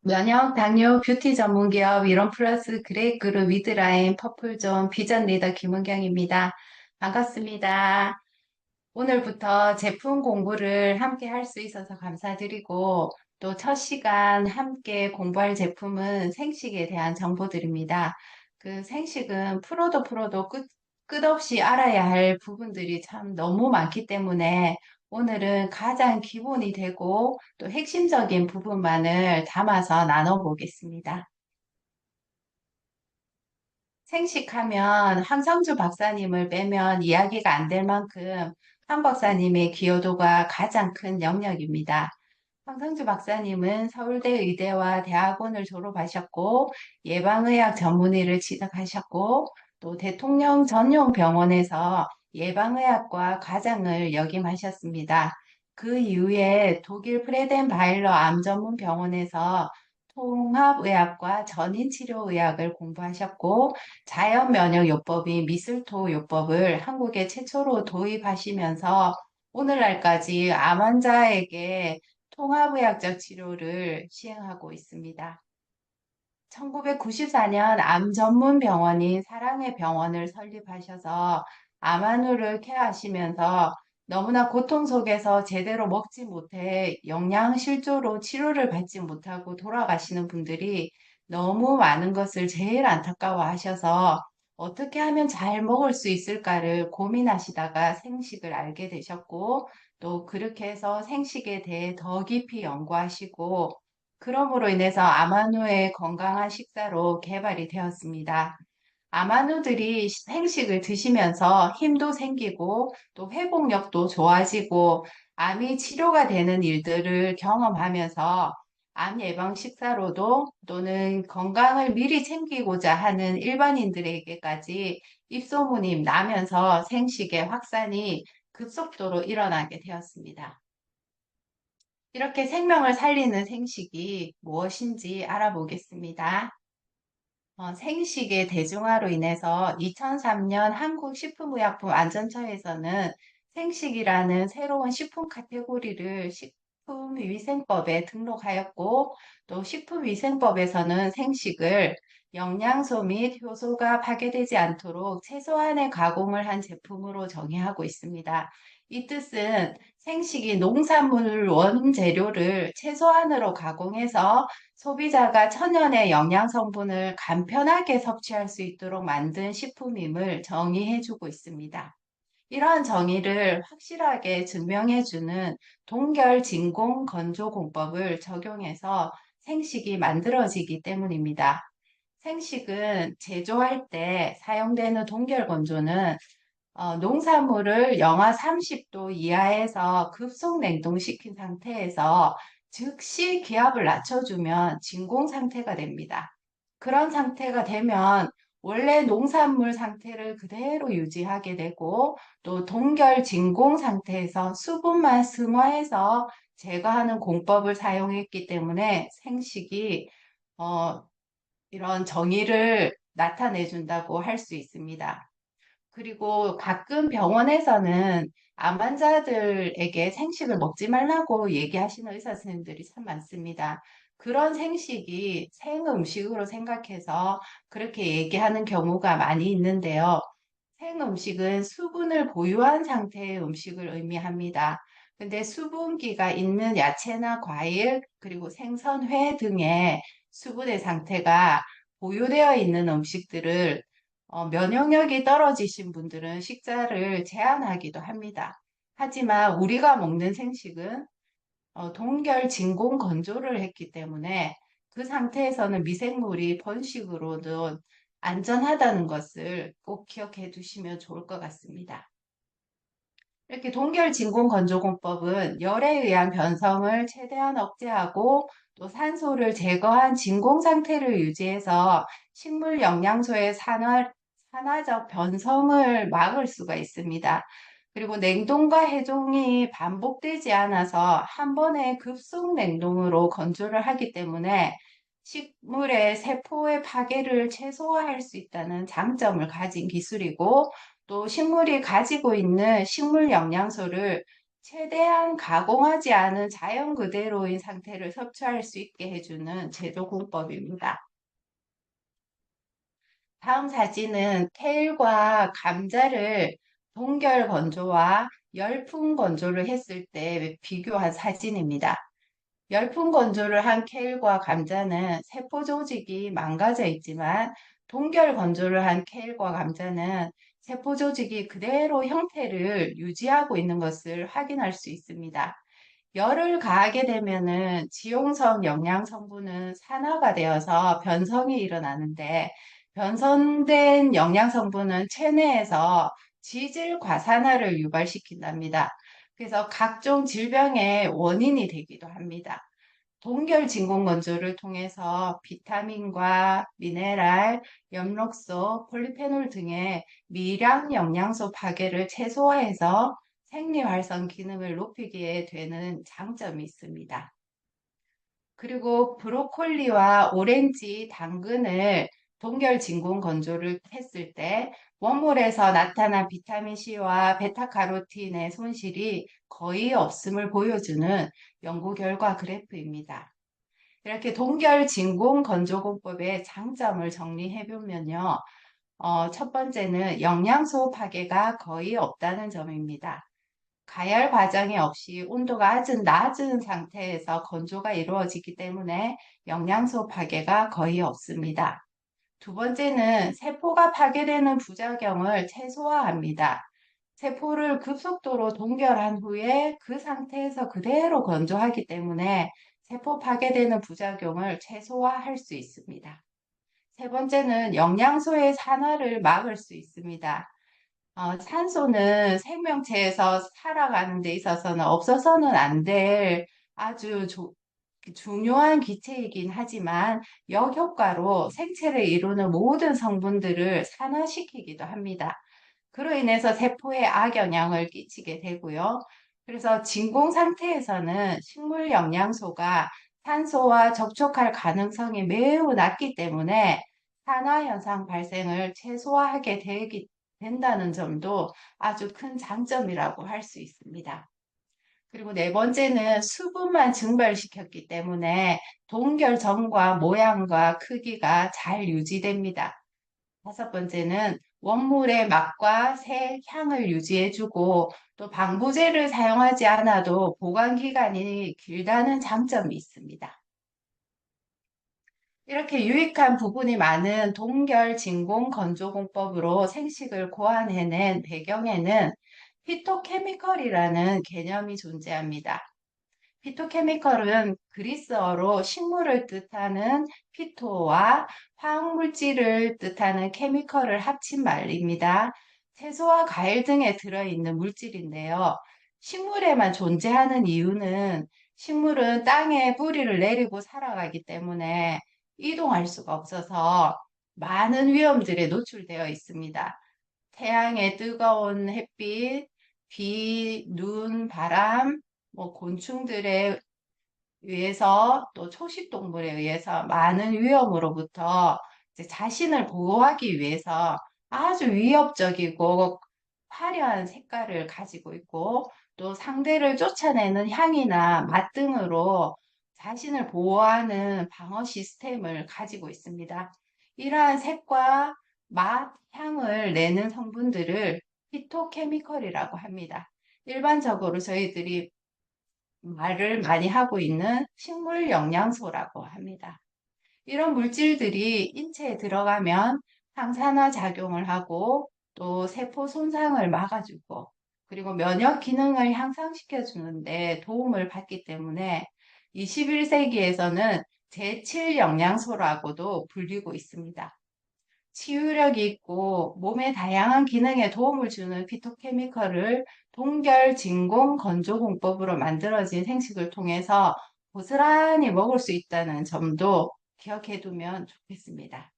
면역, 당뇨, 뷰티 전문 기업 위론플러스 그레이그룹 위드라인 퍼플존 비전 리더 김은경입니다. 반갑습니다. 오늘부터 제품 공부를 함께 할 수 있어서 감사드리고 또 첫 시간 함께 공부할 제품은 생식에 대한 정보들입니다. 그 생식은 풀어도 끝없이 알아야 할 부분들이 참 너무 많기 때문에 오늘은 가장 기본이 되고 또 핵심적인 부분만을 담아서 나눠보겠습니다. 생식하면 황성주 박사님을 빼면 이야기가 안 될 만큼 황 박사님의 기여도가 가장 큰 영역입니다. 황성주 박사님은 서울대 의대와 대학원을 졸업하셨고 예방의학 전문의를 취득하셨고 또 대통령 전용 병원에서 예방의학과 과장을 역임하셨습니다. 그 이후에 독일 프레덴바일러 암 전문 병원에서 통합의학과 전인치료의학을 공부하셨고 자연면역요법인 미슬토요법을 한국에 최초로 도입하시면서 오늘날까지 암 환자에게 통합의학적 치료를 시행하고 있습니다. 1994년 암 전문 병원인 사랑의 병원을 설립하셔서 암환우를 케어하시면서 너무나 고통 속에서 제대로 먹지 못해 영양실조로 치료를 받지 못하고 돌아가시는 분들이 너무 많은 것을 제일 안타까워 하셔서 어떻게 하면 잘 먹을 수 있을까를 고민하시다가 생식을 알게 되셨고 또 그렇게 해서 생식에 대해 더 깊이 연구하시고 그럼으로 인해서 아마누의 건강한 식사로 개발이 되었습니다. 아마누들이 생식을 드시면서 힘도 생기고 또 회복력도 좋아지고 암이 치료가 되는 일들을 경험하면서 암 예방 식사로도 또는 건강을 미리 챙기고자 하는 일반인들에게까지 입소문이 나면서 생식의 확산이 급속도로 일어나게 되었습니다. 이렇게 생명을 살리는 생식이 무엇인지 알아보겠습니다. 생식의 대중화로 인해서 2003년 한국식품의약품안전처에서는 생식이라는 새로운 식품 카테고리를 식품위생법에 등록하였고 또 식품위생법에서는 생식을 영양소 및 효소가 파괴되지 않도록 최소한의 가공을 한 제품으로 정의하고 있습니다. 이 뜻은 생식이 농산물 원재료를 최소한으로 가공해서 소비자가 천연의 영양 성분을 간편하게 섭취할 수 있도록 만든 식품임을 정의해주고 있습니다. 이러한 정의를 확실하게 증명해주는 동결 진공 건조 공법을 적용해서 생식이 만들어지기 때문입니다. 생식은 제조할 때 사용되는 동결 건조는 농산물을 영하 30도 이하에서 급속 냉동시킨 상태에서 즉시 기압을 낮춰주면 진공 상태가 됩니다. 그런 상태가 되면 원래 농산물 상태를 그대로 유지하게 되고 또 동결 진공 상태에서 수분만 승화해서 제거하는 공법을 사용했기 때문에 생식이 어, 이런 정의를 나타내 준다고 할 수 있습니다. 그리고 가끔 병원에서는 암 환자들에게 생식을 먹지 말라고 얘기하시는 의사 선생님들이 참 많습니다. 그런 생식이 생음식으로 생각해서 그렇게 얘기하는 경우가 많이 있는데요. 생음식은 수분을 보유한 상태의 음식을 의미합니다. 근데 수분기가 있는 야채나 과일, 그리고 생선, 회 등의 수분의 상태가 보유되어 있는 음식들을 면역력이 떨어지신 분들은 식사를 제한하기도 합니다. 하지만 우리가 먹는 생식은 동결 진공 건조를 했기 때문에 그 상태에서는 미생물이 번식으로도 안전하다는 것을 꼭 기억해 두시면 좋을 것 같습니다. 이렇게 동결 진공 건조공법은 열에 의한 변성을 최대한 억제하고 또 산소를 제거한 진공 상태를 유지해서 식물 영양소의 산화적 변성을 막을 수가 있습니다. 그리고 냉동과 해동이 반복되지 않아서 한 번에 급속 냉동으로 건조를 하기 때문에 식물의 세포의 파괴를 최소화할 수 있다는 장점을 가진 기술이고 또 식물이 가지고 있는 식물 영양소를 최대한 가공하지 않은 자연 그대로인 상태를 섭취할 수 있게 해주는 제조공법입니다. 다음 사진은 케일과 감자를 동결 건조와 열풍 건조를 했을 때 비교한 사진입니다. 열풍 건조를 한 케일과 감자는 세포 조직이 망가져 있지만 동결 건조를 한 케일과 감자는 세포 조직이 그대로 형태를 유지하고 있는 것을 확인할 수 있습니다. 열을 가하게 되면은 지용성 영양 성분은 산화가 되어서 변성이 일어나는데 변성된 영양 성분은 체내에서 지질 과산화를 유발시킨답니다. 그래서 각종 질병의 원인이 되기도 합니다. 동결 진공 건조를 통해서 비타민과 미네랄, 엽록소, 폴리페놀 등의 미량 영양소 파괴를 최소화해서 생리 활성 기능을 높이게 되는 장점이 있습니다. 그리고 브로콜리와 오렌지, 당근을 동결 진공 건조를 했을 때 원물에서 나타난 비타민C와 베타카로틴의 손실이 거의 없음을 보여주는 연구 결과 그래프입니다. 이렇게 동결 진공 건조공법의 장점을 정리해 보면요. 첫 번째는 영양소 파괴가 거의 없다는 점입니다. 가열 과정이 없이 온도가 아주 낮은 상태에서 건조가 이루어지기 때문에 영양소 파괴가 거의 없습니다. 두 번째는 세포가 파괴되는 부작용을 최소화합니다. 세포를 급속도로 동결한 후에 그 상태에서 그대로 건조하기 때문에 세포 파괴되는 부작용을 최소화할 수 있습니다. 세 번째는 영양소의 산화를 막을 수 있습니다. 산소는 생명체에서 살아가는 데 있어서는 없어서는 안 될 아주 중요한 기체이긴 하지만 역효과로 생체를 이루는 모든 성분들을 산화시키기도 합니다. 그로 인해서 세포에 악영향을 끼치게 되고요. 그래서 진공 상태에서는 식물 영양소가 산소와 접촉할 가능성이 매우 낮기 때문에 산화 현상 발생을 최소화하게 된다는 점도 아주 큰 장점이라고 할 수 있습니다. 그리고 네 번째는 수분만 증발시켰기 때문에 동결 전과 모양과 크기가 잘 유지됩니다. 다섯 번째는 원물의 맛과 색, 향을 유지해주고 또 방부제를 사용하지 않아도 보관 기간이 길다는 장점이 있습니다. 이렇게 유익한 부분이 많은 동결 진공 건조 공법으로 생식을 고안해낸 배경에는 피토케미컬이라는 개념이 존재합니다. 피토케미컬은 그리스어로 식물을 뜻하는 피토와 화학물질을 뜻하는 케미컬을 합친 말입니다. 채소와 과일 등에 들어있는 물질인데요. 식물에만 존재하는 이유는 식물은 땅에 뿌리를 내리고 살아가기 때문에 이동할 수가 없어서 많은 위험들에 노출되어 있습니다. 태양의 뜨거운 햇빛, 비, 눈, 바람, 곤충들에 의해서 또 초식 동물에 의해서 많은 위험으로부터 이제 자신을 보호하기 위해서 아주 위협적이고 화려한 색깔을 가지고 있고 또 상대를 쫓아내는 향이나 맛 등으로 자신을 보호하는 방어 시스템을 가지고 있습니다. 이러한 색과 맛, 향을 내는 성분들을 피토케미컬이라고 합니다. 일반적으로 저희들이 말을 많이 하고 있는 식물 영양소라고 합니다. 이런 물질들이 인체에 들어가면 항산화 작용을 하고 또 세포 손상을 막아주고 그리고 면역 기능을 향상시켜 주는데 도움을 받기 때문에 21세기에서는 제7 영양소라고도 불리고 있습니다. 치유력이 있고 몸의 다양한 기능에 도움을 주는 피토케미컬을 동결, 진공, 건조 공법으로 만들어진 생식을 통해서 고스란히 먹을 수 있다는 점도 기억해 두면 좋겠습니다.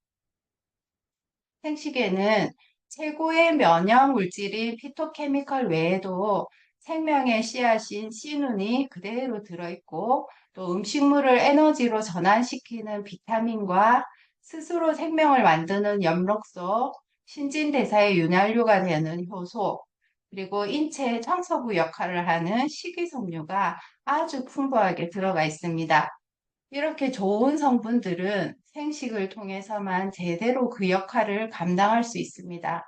생식에는 최고의 면역 물질인 피토케미컬 외에도 생명의 씨앗인 씨눈이 그대로 들어있고 또 음식물을 에너지로 전환시키는 비타민과 스스로 생명을 만드는 엽록소, 신진대사의 윤활유가 되는 효소, 그리고 인체 청소부 역할을 하는 식이섬유가 아주 풍부하게 들어가 있습니다. 이렇게 좋은 성분들은 생식을 통해서만 제대로 그 역할을 감당할 수 있습니다.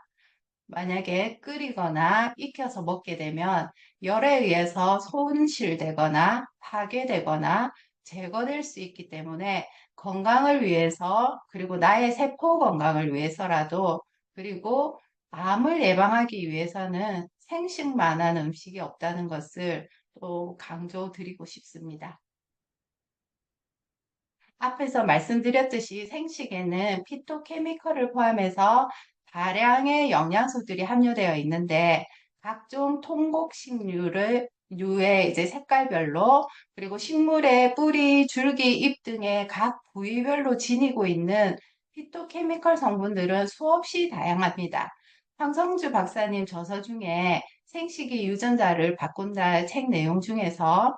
만약에 끓이거나 익혀서 먹게 되면 열에 의해서 손실되거나 파괴되거나 제거될 수 있기 때문에 건강을 위해서 그리고 나의 세포 건강을 위해서라도 그리고 암을 예방하기 위해서는 생식만한 음식이 없다는 것을 또 강조드리고 싶습니다. 앞에서 말씀드렸듯이 생식에는 피토케미컬을 포함해서 다량의 영양소들이 함유되어 있는데 각종 통곡식류를 류의 이제 색깔별로 그리고 식물의 뿌리, 줄기, 잎 등의 각 부위별로 지니고 있는 피토케미컬 성분들은 수없이 다양합니다. 황성주 박사님 저서 중에 생식이 유전자를 바꾼다 책 내용 중에서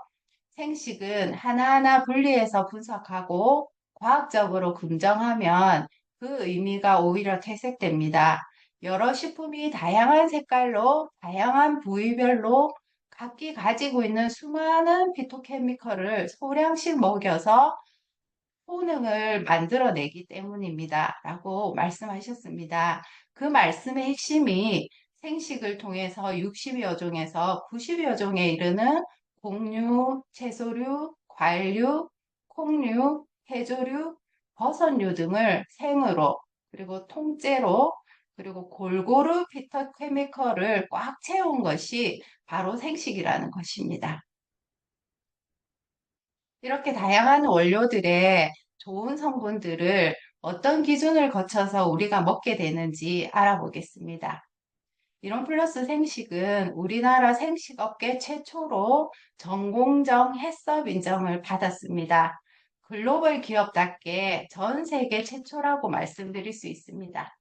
생식은 하나하나 분리해서 분석하고 과학적으로 검증하면 그 의미가 오히려 퇴색됩니다. 여러 식품이 다양한 색깔로 다양한 부위별로 각기 가지고 있는 수많은 피토케미컬을 소량씩 먹여서 효능을 만들어내기 때문입니다. 라고 말씀하셨습니다. 그 말씀의 핵심이 생식을 통해서 60여 종에서 90여 종에 이르는 곡류, 채소류, 과일류, 콩류, 해조류, 버섯류 등을 생으로 그리고 통째로 그리고 골고루 피터케미컬을 꽉 채운 것이 바로 생식이라는 것입니다. 이렇게 다양한 원료들의 좋은 성분들을 어떤 기준을 거쳐서 우리가 먹게 되는지 알아보겠습니다. 이런 플러스 생식은 우리나라 생식업계 최초로 전공정 해썹 인정을 받았습니다. 글로벌 기업답게 전 세계 최초라고 말씀드릴 수 있습니다.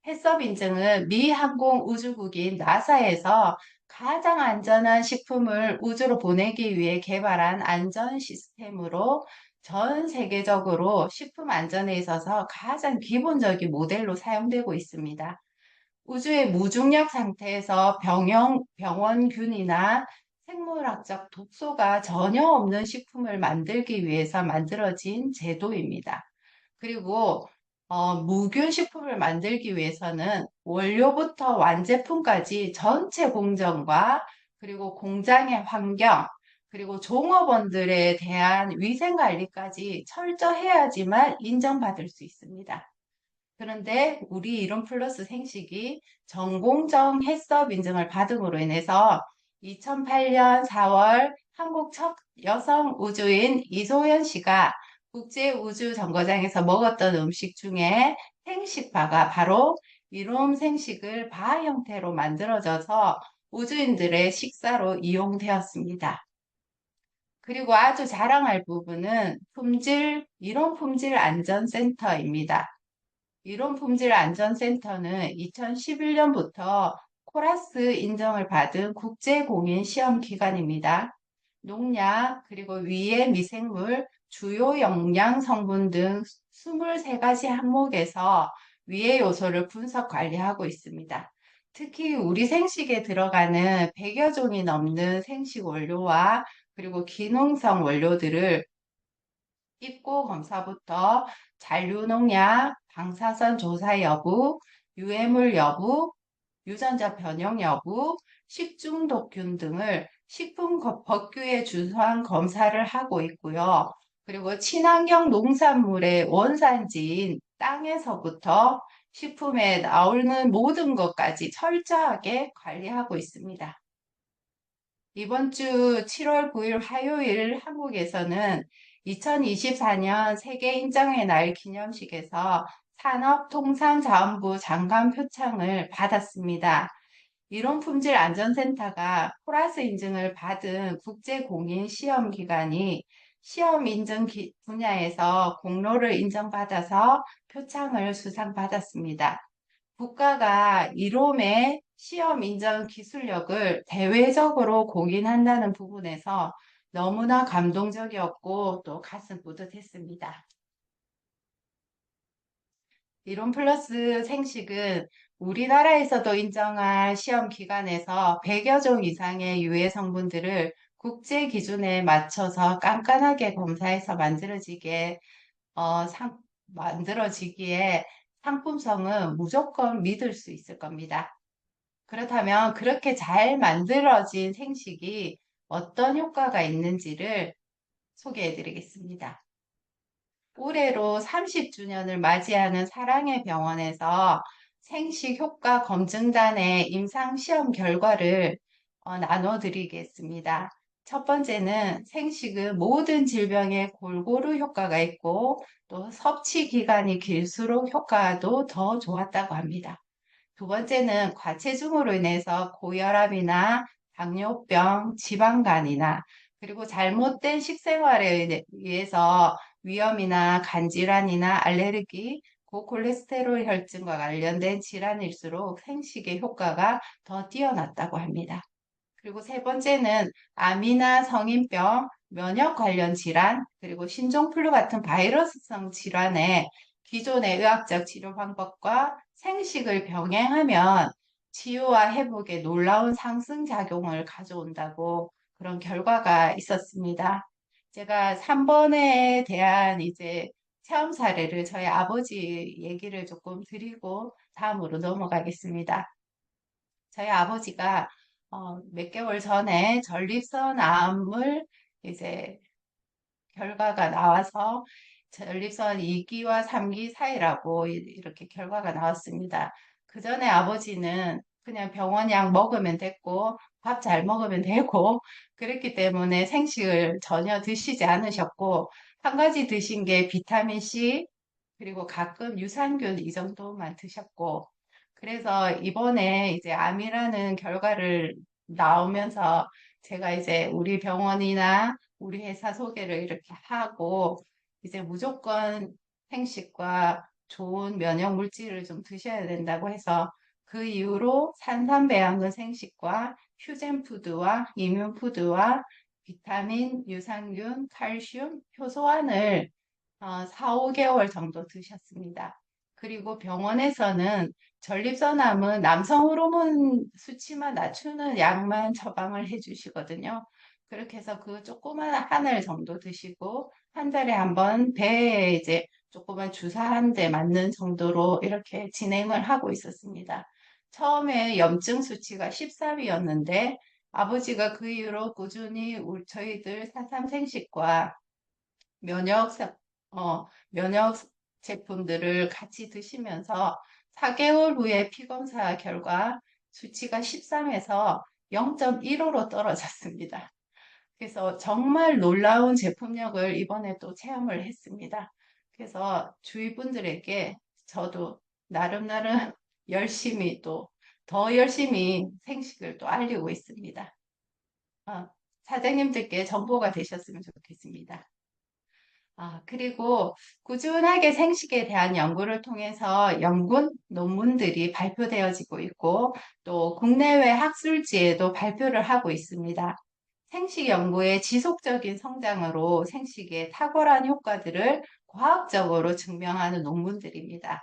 해썹 인증은 미 항공우주국인 나사에서 가장 안전한 식품을 우주로 보내기 위해 개발한 안전 시스템으로 전 세계적으로 식품 안전에 있어서 가장 기본적인 모델로 사용되고 있습니다. 우주의 무중력 상태에서 병원균이나 생물학적 독소가 전혀 없는 식품을 만들기 위해서 만들어진 제도입니다. 그리고 무균 식품을 만들기 위해서는 원료부터 완제품까지 전체 공정과 그리고 공장의 환경, 그리고 종업원들에 대한 위생 관리까지 철저해야지만 인정받을 수 있습니다. 그런데 우리 이론 플러스 생식이 전공정 해썹 인증을 받음으로 인해서 2008년 4월 한국 첫 여성 우주인 이소연 씨가 국제우주정거장에서 먹었던 음식 중에 생식바가 바로 이롬 생식을 바 형태로 만들어져서 우주인들의 식사로 이용되었습니다. 그리고 아주 자랑할 부분은 이론 품질 안전센터입니다. 이론품질안전센터는 2011년부터 코라스 인정을 받은 국제공인 시험기관입니다. 농약, 그리고 위해 미생물, 주요 영양 성분 등 23가지 항목에서 위해 요소를 분석 관리하고 있습니다. 특히 우리 생식에 들어가는 100여 종이 넘는 생식 원료와 그리고 기능성 원료들을 입고 검사부터 잔류농약, 방사선 조사 여부, 유해물 여부, 유전자 변형 여부, 식중독균 등을 식품 법규에 준수한 검사를 하고 있고요. 그리고 친환경 농산물의 원산지인 땅에서부터 식품에 나오는 모든 것까지 철저하게 관리하고 있습니다. 이번 주 7월 9일 화요일 한국에서는 2024년 세계 인정의 날 기념식에서 산업통상자원부 장관 표창을 받았습니다. 이론품질안전센터가 코라스 인증을 받은 국제공인 시험기관이 시험 인증 분야에서 공로를 인정받아서 표창을 수상받았습니다. 국가가 이롬의 시험 인정 기술력을 대외적으로 공인한다는 부분에서 너무나 감동적이었고 또 가슴 뿌듯했습니다. 이론 플러스 생식은 우리나라에서도 인정한 시험 기관에서 100여 종 이상의 유해 성분들을 국제 기준에 맞춰서 깐깐하게 검사해서 어, 상, 만들어지기에 상품성은 무조건 믿을 수 있을 겁니다. 그렇다면 그렇게 잘 만들어진 생식이 어떤 효과가 있는지를 소개해 드리겠습니다. 올해로 30주년을 맞이하는 사랑의 병원에서 생식 효과 검증단의 임상 시험 결과를 나눠드리겠습니다. 첫 번째는 생식은 모든 질병에 골고루 효과가 있고 또 섭취 기간이 길수록 효과도 더 좋았다고 합니다. 두 번째는 과체중으로 인해서 고혈압이나 당뇨병, 지방간이나 그리고 잘못된 식생활에 의해서 위염이나 간질환이나 알레르기, 고콜레스테롤 혈증과 관련된 질환일수록 생식의 효과가 더 뛰어났다고 합니다. 그리고 세 번째는 암이나 성인병, 면역 관련 질환, 그리고 신종플루 같은 바이러스성 질환에 기존의 의학적 치료 방법과 생식을 병행하면 치유와 회복에 놀라운 상승작용을 가져온다고 그런 결과가 있었습니다. 제가 3번에 대한 이제 체험 사례를 저희 아버지 얘기를 조금 드리고 다음으로 넘어가겠습니다. 저희 아버지가 몇 개월 전에 전립선 암을 이제 결과가 나와서 전립선 2기와 3기 사이라고 이렇게 결과가 나왔습니다. 그 전에 아버지는 그냥 병원 약 먹으면 됐고 밥 잘 먹으면 되고 그랬기 때문에 생식을 전혀 드시지 않으셨고 한 가지 드신 게 비타민 C 그리고 가끔 유산균 이 정도만 드셨고 그래서 이번에 이제 암이라는 결과를 나오면서 제가 이제 우리 병원이나 우리 회사 소개를 이렇게 하고 이제 무조건 생식과 좋은 면역 물질을 좀 드셔야 된다고 해서 그 이후로 산삼배양근 생식과 휴젠푸드와 이뮨푸드와 비타민, 유산균, 칼슘, 효소환을 4, 5개월 정도 드셨습니다. 그리고 병원에서는 전립선암은 남성 호르몬 수치만 낮추는 약만 처방을 해주시거든요. 그렇게 해서 그 조그만 한 알 정도 드시고 한 달에 한 번 배에 이제 조그만 주사 한 대 맞는 정도로 이렇게 진행을 하고 있었습니다. 처음에 염증 수치가 13이었는데 아버지가 그 이후로 꾸준히 저희들 사삼생식과 면역, 면역 제품들을 같이 드시면서 4개월 후에 피검사 결과 수치가 13에서 0.15로 떨어졌습니다. 그래서 정말 놀라운 제품력을 이번에 또 체험을 했습니다. 그래서 주위 분들에게 저도 나름 열심히 또 더 열심히 생식을 또 알리고 있습니다. 어, 사장님들께 정보가 되셨으면 좋겠습니다. 그리고 꾸준하게 생식에 대한 연구를 통해서 연구 논문들이 발표되어지고 있고 또 국내외 학술지에도 발표를 하고 있습니다. 생식 연구의 지속적인 성장으로 생식의 탁월한 효과들을 과학적으로 증명하는 논문들입니다.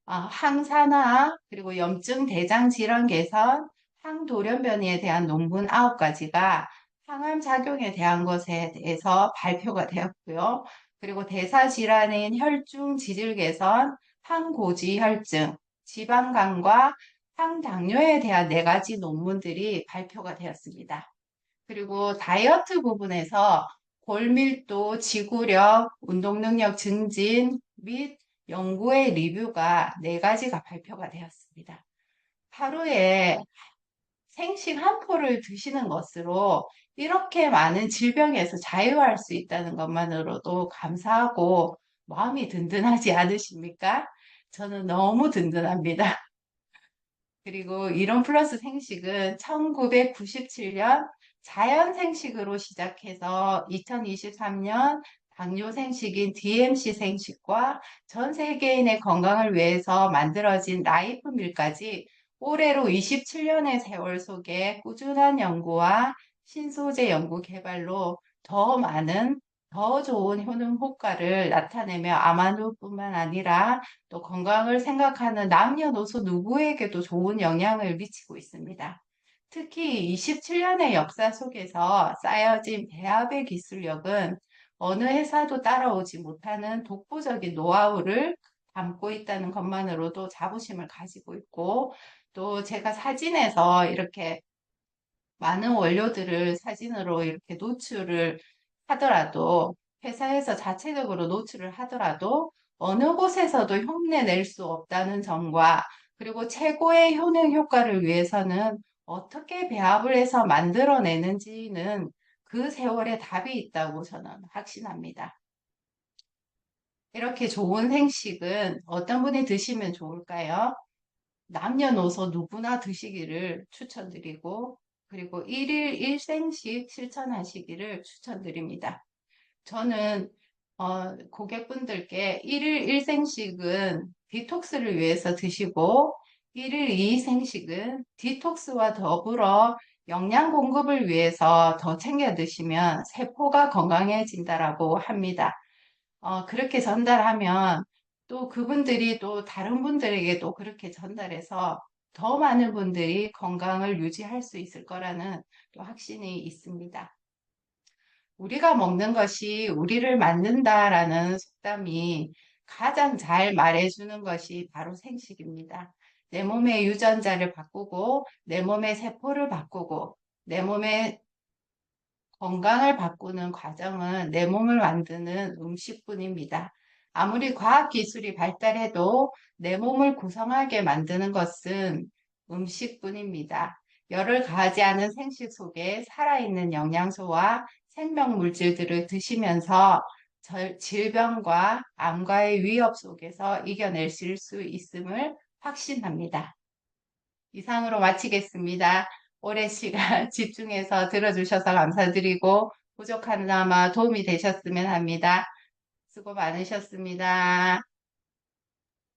항산화, 그리고 염증 대장 질환 개선, 항돌연변이에 대한 논문 9가지가 항암 작용에 대한 것에 대해서 발표가 되었고요. 그리고 대사 질환인 혈중 지질 개선, 항고지 혈증, 지방간과 항당뇨에 대한 4가지 논문들이 발표가 되었습니다. 그리고 다이어트 부분에서 골밀도, 지구력, 운동 능력 증진 및 연구의 리뷰가 4가지가 발표가 되었습니다. 하루에 생식 한 포를 드시는 것으로 이렇게 많은 질병에서 자유할 수 있다는 것만으로도 감사하고 마음이 든든하지 않으십니까? 저는 너무 든든합니다. 그리고 이론 플러스 생식은 1997년 자연 생식으로 시작해서 2023년 당뇨 생식인 DMC 생식과 전 세계인의 건강을 위해서 만들어진 라이프밀까지 올해로 27년의 세월 속에 꾸준한 연구와 신소재 연구 개발로 더 많은 더 좋은 효능 효과를 나타내며 아마존뿐만 아니라 또 건강을 생각하는 남녀노소 누구에게도 좋은 영향을 미치고 있습니다. 특히 27년의 역사 속에서 쌓여진 배합의 기술력은 어느 회사도 따라오지 못하는 독보적인 노하우를 담고 있다는 것만으로도 자부심을 가지고 있고, 또 제가 사진에서 이렇게 많은 원료들을 사진으로 이렇게 노출을 하더라도, 회사에서 자체적으로 노출을 하더라도 어느 곳에서도 흉내낼 수 없다는 점과, 그리고 최고의 효능 효과를 위해서는 어떻게 배합을 해서 만들어내는지는 그 세월에 답이 있다고 저는 확신합니다. 이렇게 좋은 생식은 어떤 분이 드시면 좋을까요? 남녀노소 누구나 드시기를 추천드리고, 그리고 1일 1생씩 실천하시기를 추천드립니다. 저는 고객분들께 1일 1생식은 디톡스를 위해서 드시고, 1일 2생식은 디톡스와 더불어 영양 공급을 위해서 더 챙겨 드시면 세포가 건강해진다라고 합니다. 그렇게 전달하면 또 그분들이 또 다른 분들에게도 그렇게 전달해서 더 많은 분들이 건강을 유지할 수 있을 거라는 또 확신이 있습니다. 우리가 먹는 것이 우리를 만든다라는 속담이 가장 잘 말해주는 것이 바로 생식입니다. 내 몸의 유전자를 바꾸고, 내 몸의 세포를 바꾸고, 내 몸의 건강을 바꾸는 과정은 내 몸을 만드는 음식뿐입니다. 아무리 과학기술이 발달해도 내 몸을 구성하게 만드는 것은 음식뿐입니다. 열을 가하지 않은 생식 속에 살아있는 영양소와 생명물질들을 드시면서 질병과 암과의 위협 속에서 이겨내실 수 있음을 확신합니다. 이상으로 마치겠습니다. 오랜 시간 집중해서 들어주셔서 감사드리고 부족하나마 도움이 되셨으면 합니다. 수고 많으셨습니다.